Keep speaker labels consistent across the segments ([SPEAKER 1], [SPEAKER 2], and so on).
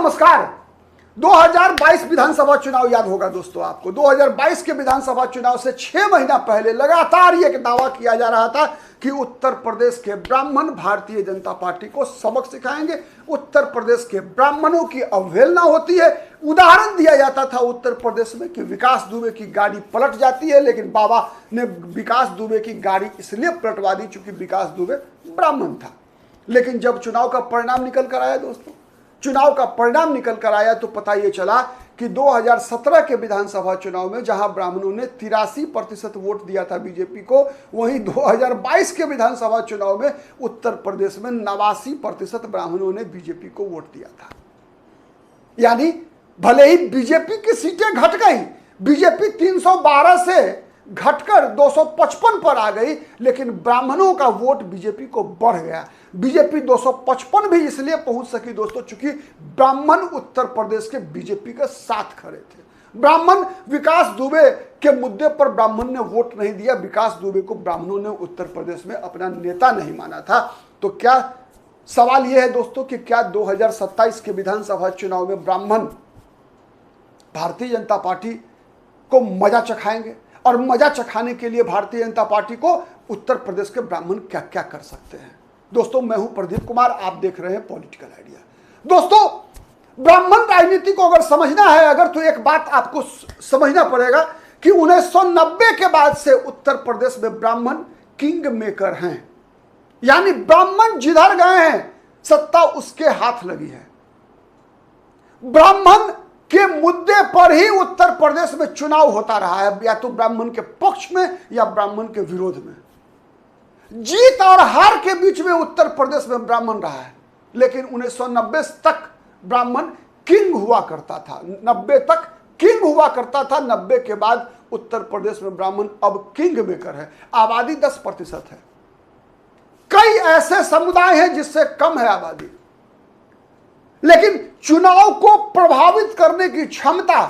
[SPEAKER 1] नमस्कार। 2022 विधानसभा चुनाव याद होगा दोस्तों आपको। 2022 के विधानसभा चुनाव से 6 महीना पहले लगातार ये दावा किया जा रहा था कि उत्तर प्रदेश के ब्राह्मण भारतीय जनता पार्टी को सबक सिखाएंगे। उत्तर प्रदेश के ब्राह्मणों की अवहेलना होती है। उदाहरण दिया जाता था उत्तर प्रदेश में कि विकास दुबे की गाड़ी पलट जाती है, लेकिन बाबा ने विकास दुबे की गाड़ी इसलिए पलटवा दी चूंकि विकास दुबे ब्राह्मण था। लेकिन जब चुनाव का परिणाम निकल कर आया दोस्तों, चुनाव का परिणाम निकल कर आया तो पता ये चला कि 2017 के विधानसभा चुनाव में जहां ब्राह्मणों ने 83% वोट दिया था बीजेपी को, वहीं 2022 के विधानसभा चुनाव में उत्तर प्रदेश में 89% ब्राह्मणों ने बीजेपी को वोट दिया था। यानी भले ही बीजेपी की सीटें घट गई, बीजेपी 312 से घटकर 255 पर आ गई, लेकिन ब्राह्मणों का वोट बीजेपी को बढ़ गया। बीजेपी 255 भी इसलिए पहुंच सकी दोस्तों चूंकि ब्राह्मण उत्तर प्रदेश के बीजेपी के साथ खड़े थे। ब्राह्मण विकास दुबे के मुद्दे पर ब्राह्मण ने वोट नहीं दिया। विकास दुबे को ब्राह्मणों ने उत्तर प्रदेश में अपना नेता नहीं माना था। तो क्या सवाल यह है दोस्तों कि क्या 2027 के विधानसभा चुनाव में ब्राह्मण भारतीय जनता पार्टी को मजा चखाएंगे? और मजा चखाने के लिए भारतीय जनता पार्टी को उत्तर प्रदेश के ब्राह्मण क्या क्या कर सकते हैं? दोस्तों, मैं हूं प्रदीप कुमार, आप देख रहे हैं पॉलिटिकल आइडिया। दोस्तों, ब्राह्मण राजनीति को अगर समझना है अगर तो एक बात आपको समझना पड़ेगा कि 1990 के बाद से उत्तर प्रदेश में ब्राह्मण किंग मेकर हैं। यानी ब्राह्मण जिधर गए हैं सत्ता उसके हाथ लगी है। ब्राह्मण के मुद्दे पर ही उत्तर प्रदेश में चुनाव होता रहा है, या तो ब्राह्मण के पक्ष में या ब्राह्मण के विरोध में। जीत और हार के बीच में उत्तर प्रदेश में ब्राह्मण रहा है। लेकिन 1990 तक ब्राह्मण किंग हुआ करता था, 90 तक किंग हुआ करता था। 90 के बाद उत्तर प्रदेश में ब्राह्मण अब किंग मेकर है। आबादी 10% है। कई ऐसे समुदाय हैं जिससे कम है आबादी, लेकिन चुनाव को प्रभावित करने की क्षमता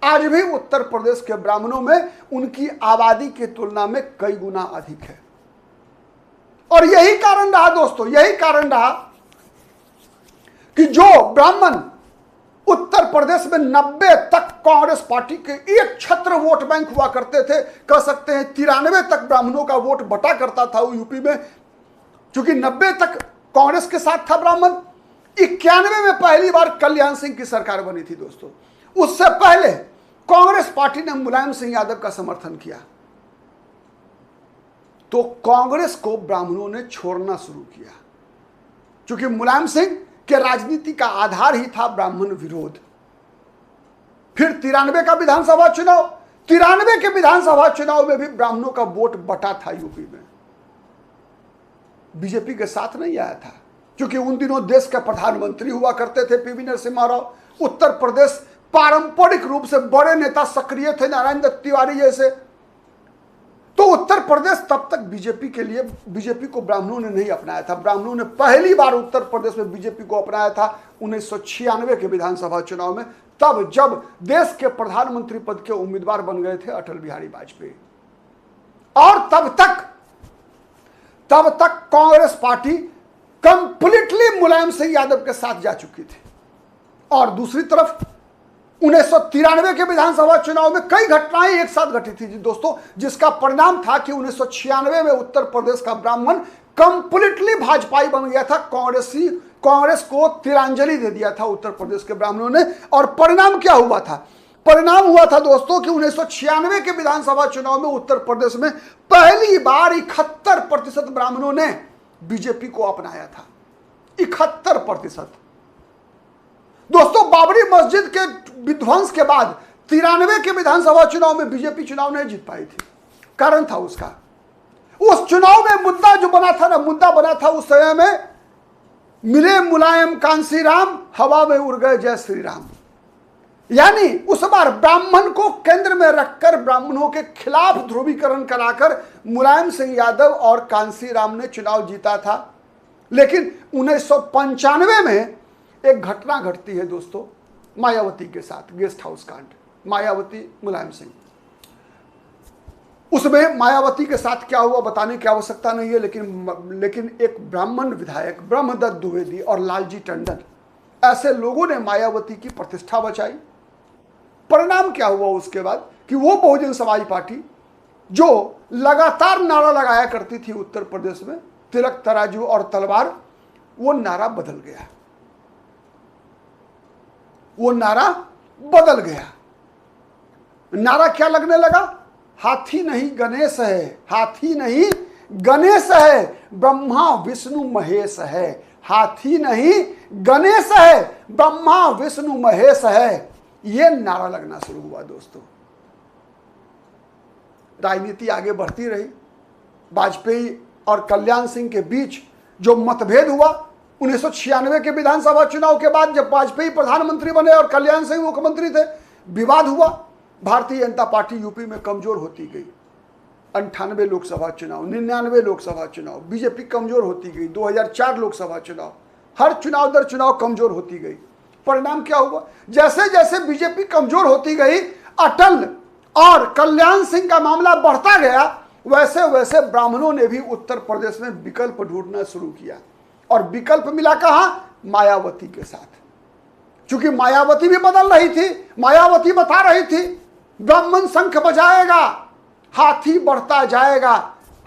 [SPEAKER 1] आज भी उत्तर प्रदेश के ब्राह्मणों में उनकी आबादी की तुलना में कई गुना अधिक है। और यही कारण रहा दोस्तों, यही कारण रहा कि जो ब्राह्मण उत्तर प्रदेश में 90 तक कांग्रेस पार्टी के एक छत्र वोट बैंक हुआ करते थे, कह सकते हैं 93 तक ब्राह्मणों का वोट बटा करता था यूपी में, क्योंकि 90 तक कांग्रेस के साथ था ब्राह्मण। 91 में पहली बार कल्याण सिंह की सरकार बनी थी दोस्तों। उससे पहले कांग्रेस पार्टी ने मुलायम सिंह यादव का समर्थन किया, तो कांग्रेस को ब्राह्मणों ने छोड़ना शुरू किया, क्योंकि मुलायम सिंह के राजनीति का आधार ही था ब्राह्मण विरोध। फिर 93 का विधानसभा चुनाव, 93 के विधानसभा चुनाव में भी ब्राह्मणों का वोट बटा था यूपी में, बीजेपी के साथ नहीं आया था, क्योंकि उन दिनों देश के प्रधानमंत्री हुआ करते थे पीवी नरसिम्हा राव। उत्तर प्रदेश पारंपरिक रूप से बड़े नेता सक्रिय थे, नारायण दत्त तिवारी जैसे। तो उत्तर प्रदेश तब तक बीजेपी को ब्राह्मणों ने नहीं अपनाया था। ब्राह्मणों ने पहली बार उत्तर प्रदेश में बीजेपी को अपनाया था 1996 के विधानसभा चुनाव में, तब जब देश के प्रधानमंत्री पद के उम्मीदवार बन गए थे अटल बिहारी वाजपेयी। और तब तक कांग्रेस पार्टी कंप्लीटली मुलायम सिंह यादव के साथ जा चुकी थी। और दूसरी तरफ 1993 के विधानसभा चुनाव में कई घटनाएं एक साथ घटी थी दोस्तों, जिसका परिणाम था कि 1996 में उत्तर प्रदेश का ब्राह्मण कंप्लीटली भाजपाई बन गया था। कांग्रेस को तिरंजलि दे दिया था उत्तर प्रदेश के ब्राह्मणों ने। और परिणाम क्या हुआ था? परिणाम हुआ था दोस्तों कि 1996 के विधानसभा चुनाव में उत्तर प्रदेश में पहली बार 71% ब्राह्मणों ने बीजेपी को अपनाया था। 71%। दोस्तों, बाबरी मस्जिद के विध्वंस के बाद 93 के विधानसभा चुनाव में बीजेपी चुनाव नहीं जीत पाई थी। कारण था उसका, उस चुनाव में मुद्दा जो बना था उस समय में मिले मुलायम कांसी राम, हवा में उड़ गए जय श्री राम। यानी उस बार ब्राह्मण को केंद्र में रखकर ब्राह्मणों के खिलाफ ध्रुवीकरण कराकर मुलायम सिंह यादव और कांसी राम ने चुनाव जीता था। लेकिन 1995 में एक घटना घटती है दोस्तों, मायावती के साथ, गेस्ट हाउस कांड, मायावती मुलायम सिंह। उसमें मायावती के साथ क्या हुआ बताने की आवश्यकता नहीं है, लेकिन एक ब्राह्मण विधायक ब्रह्मदत्त द्विवेदी और लालजी टंडन, ऐसे लोगों ने मायावती की प्रतिष्ठा बचाई। परिणाम क्या हुआ उसके बाद कि वो बहुजन समाज पार्टी जो लगातार नारा लगाया करती थी उत्तर प्रदेश में, तिलक तराजू और तलवार, वो नारा बदल गया। वो नारा बदल गया। नारा क्या लगने लगा? हाथी नहीं गणेश है, हाथी नहीं गणेश है, ब्रह्मा विष्णु महेश है। हाथी नहीं गणेश है, ब्रह्मा विष्णु महेश है। यह नारा लगना शुरू हुआ दोस्तों। राजनीति आगे बढ़ती रही। वाजपेयी और कल्याण सिंह के बीच जो मतभेद हुआ 1996 के विधानसभा चुनाव के बाद, जब वाजपेयी प्रधानमंत्री बने और कल्याण सिंह मुख्यमंत्री थे, विवाद हुआ। भारतीय जनता पार्टी यूपी में कमजोर होती गई। 98 लोकसभा चुनाव, 99 लोकसभा चुनाव, बीजेपी कमजोर होती गई। 2004 लोकसभा चुनाव, हर चुनाव दर चुनाव कमजोर होती गई। परिणाम क्या हुआ? जैसे जैसे बीजेपी कमजोर होती गई, अटल और कल्याण सिंह का मामला बढ़ता गया, वैसे वैसे ब्राह्मणों ने भी उत्तर प्रदेश में विकल्प ढूंढना शुरू किया। और विकल्प मिला कहां? मायावती के साथ। क्योंकि मायावती भी बदल रही थी। मायावती बता रही थी ब्राह्मण शंख बजाएगा, हाथी बढ़ता जाएगा,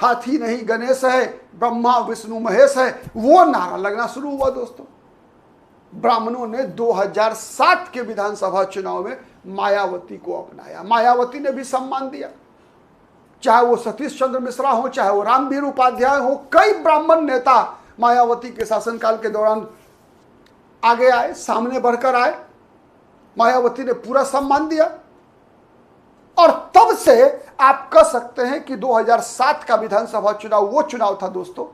[SPEAKER 1] हाथी नहीं गणेश है, ब्रह्मा विष्णु महेश है। वो नारा लगना शुरू हुआ दोस्तों। ब्राह्मणों ने 2007 के विधानसभा चुनाव में मायावती को अपनाया। मायावती ने भी सम्मान दिया। चाहे वो सतीश चंद्र मिश्रा हो, चाहे वो रामवीर उपाध्याय हो, कई ब्राह्मण नेता मायावती के शासनकाल के दौरान आगे आए, सामने बढ़कर आए। मायावती ने पूरा सम्मान दिया। और तब से आप कह सकते हैं कि 2007 का विधानसभा चुनाव वो चुनाव था दोस्तों,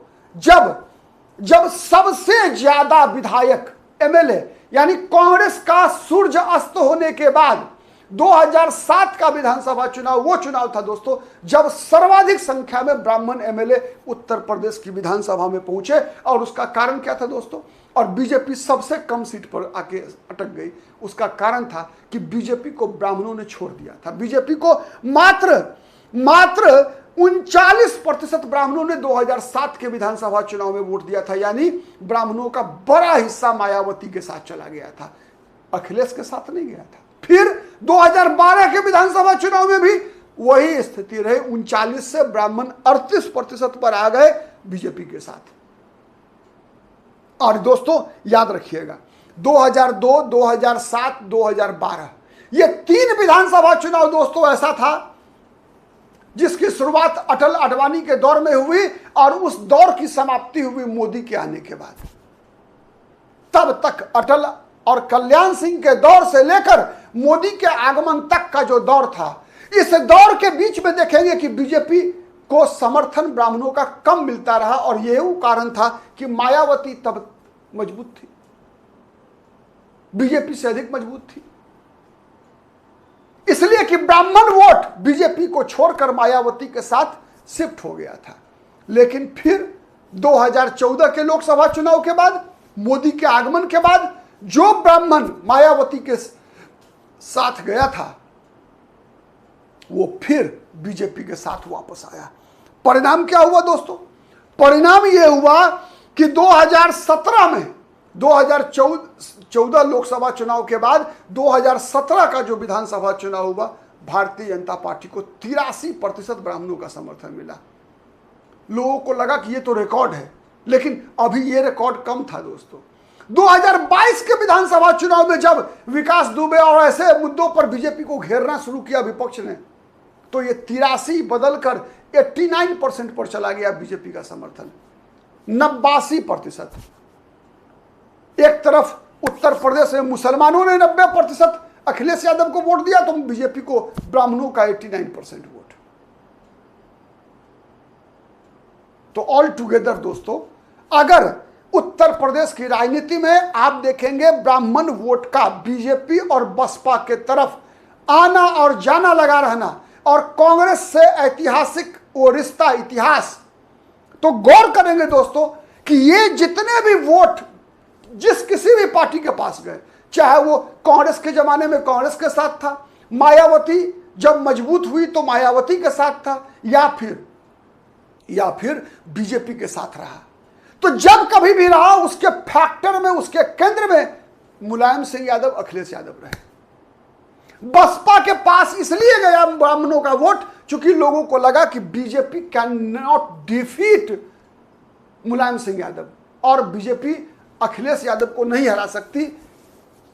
[SPEAKER 1] जब सबसे ज्यादा विधायक, एमएलए, यानी कांग्रेस का सूर्य अस्त होने के बाद 2007 का विधानसभा चुनाव वो चुनाव था दोस्तों, जब सर्वाधिक संख्या में ब्राह्मण एमएलए उत्तर प्रदेश की विधानसभा में पहुंचे। और उसका कारण क्या था दोस्तों? और बीजेपी सबसे कम सीट पर आके अटक गई। उसका कारण था कि बीजेपी को ब्राह्मणों ने छोड़ दिया था। बीजेपी को मात्र 39% ब्राह्मणों ने 2007 के विधानसभा चुनाव में वोट दिया था। यानी ब्राह्मणों का बड़ा हिस्सा मायावती के साथ चला गया था, अखिलेश के साथ नहीं गया था। फिर 2012 के विधानसभा चुनाव में भी वही स्थिति रही। 39 से ब्राह्मण 38% पर आ गए बीजेपी के साथ। और दोस्तों याद रखिएगा, 2002, 2007, 2012 ये 3 विधानसभा चुनाव दोस्तों ऐसा था जिसकी शुरुआत अटल आडवाणी के दौर में हुई और उस दौर की समाप्ति हुई मोदी के आने के बाद। तब तक अटल और कल्याण सिंह के दौर से लेकर मोदी के आगमन तक का जो दौर था, इस दौर के बीच में देखेंगे कि बीजेपी को समर्थन ब्राह्मणों का कम मिलता रहा। और यही कारण था कि मायावती तब मजबूत थी, बीजेपी से अधिक मजबूत थी, इसलिए कि ब्राह्मण वोट बीजेपी को छोड़कर मायावती के साथ शिफ्ट हो गया था। लेकिन फिर 2014 के लोकसभा चुनाव के बाद, मोदी के आगमन के बाद, जो ब्राह्मण मायावती के साथ गया था वो फिर बीजेपी के साथ वापस आया। परिणाम क्या हुआ दोस्तों? परिणाम यह हुआ कि 2017 में, 2014 लोकसभा चुनाव के बाद 2017 का जो विधानसभा चुनाव हुआ, भारतीय जनता पार्टी को 83% ब्राह्मणों का समर्थन मिला। लोगों को लगा कि ये तो रिकॉर्ड है, लेकिन अभी ये रिकॉर्ड कम था दोस्तों। 2022 के विधानसभा चुनाव में जब विकास दुबे और ऐसे मुद्दों पर बीजेपी को घेरना शुरू किया विपक्ष ने, तो ये 83 बदलकर 89% पर चला गया बीजेपी का समर्थन। 89%। एक तरफ उत्तर प्रदेश में मुसलमानों ने 90% अखिलेश यादव को वोट दिया, तो बीजेपी को ब्राह्मणों का 89% वोट। तो ऑल टुगेदर दोस्तों, अगर उत्तर प्रदेश की राजनीति में आप देखेंगे ब्राह्मण वोट का बीजेपी और बसपा के तरफ आना और जाना लगा रहना, और कांग्रेस से ऐतिहासिक वो रिश्ता, इतिहास, तो गौर करेंगे दोस्तों कि ये जितने भी वोट जिस किसी भी पार्टी के पास गए, चाहे वो कांग्रेस के जमाने में कांग्रेस के साथ था, मायावती जब मजबूत हुई तो मायावती के साथ था, या फिर बीजेपी के साथ रहा। तो जब कभी भी रहा, उसके फैक्टर में, उसके केंद्र में मुलायम सिंह यादव, अखिलेश यादव रहे। बसपा के पास इसलिए गया ब्राह्मणों का वोट क्योंकि लोगों को लगा कि BJP can not defeat Mulayam Singh Yadav, और बीजेपी अखिलेश यादव को नहीं हरा सकती,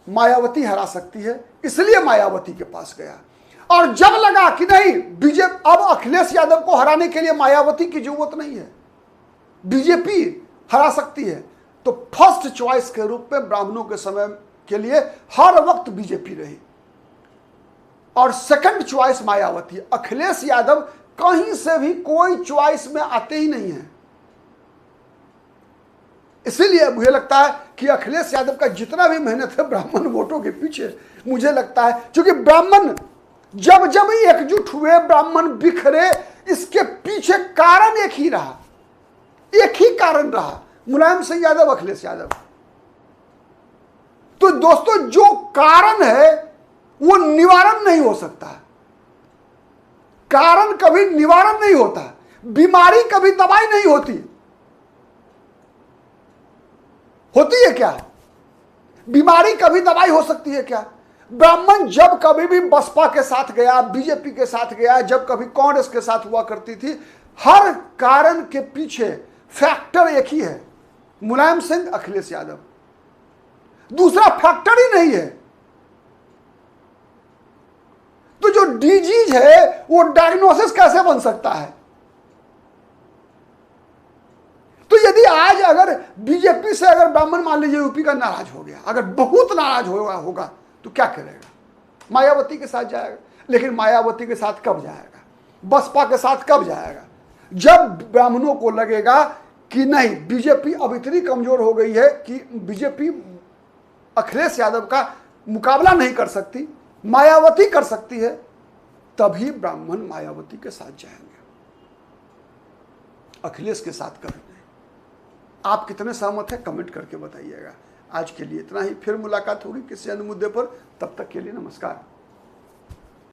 [SPEAKER 1] मायावती हरा सकती है, इसलिए मायावती के पास गया। और जब लगा कि नहीं बीजेपी अब अखिलेश यादव को हराने के लिए मायावती की जरूरत नहीं है, बीजेपी हरा सकती है, तो फर्स्ट चॉइस के रूप में ब्राह्मणों के समय के लिए हर वक्त बीजेपी रही, और सेकंड चॉइस मायावती। अखिलेश यादव कहीं से भी कोई चॉइस में आते ही नहीं है। इसीलिए मुझे लगता है कि अखिलेश यादव का जितना भी मेहनत है ब्राह्मण वोटों के पीछे, मुझे लगता है क्योंकि ब्राह्मण जब जब एकजुट हुए, ब्राह्मण बिखरे, इसके पीछे कारण एक ही रहा, एक ही कारण रहा, मुलायम सिंह यादव, अखिलेश यादव। तो दोस्तों जो कारण है वो निवारण नहीं हो सकता, कारण कभी निवारण नहीं होता, बीमारी कभी दवाई नहीं होती। होती है क्या? बीमारी कभी दवाई हो सकती है क्या? ब्राह्मण जब कभी भी बसपा के साथ गया, बीजेपी के साथ गया, जब कभी कांग्रेस के साथ हुआ करती थी, हर कारण के पीछे फैक्टर एक ही है, मुलायम सिंह, अखिलेश यादव। दूसरा फैक्टर ही नहीं है। तो जो डिजीज है वो डायग्नोसिस कैसे बन सकता है? तो यदि आज अगर बीजेपी से अगर ब्राह्मण मान लीजिए यूपी का नाराज हो गया, अगर बहुत नाराज होगा तो क्या करेगा? मायावती के साथ जाएगा। लेकिन मायावती के साथ कब जाएगा? बसपा के साथ कब जाएगा? जब ब्राह्मणों को लगेगा कि नहीं बीजेपी अब इतनी कमजोर हो गई है कि बीजेपी अखिलेश यादव का मुकाबला नहीं कर सकती, मायावती कर सकती है, तभी ब्राह्मण मायावती के साथ जाएंगे, अखिलेश के साथ कभी नहीं। आप कितने सहमत हैं कमेंट करके बताइएगा। आज के लिए इतना ही, फिर मुलाकात होगी किसी अन्य मुद्दे पर, तब तक के लिए नमस्कार।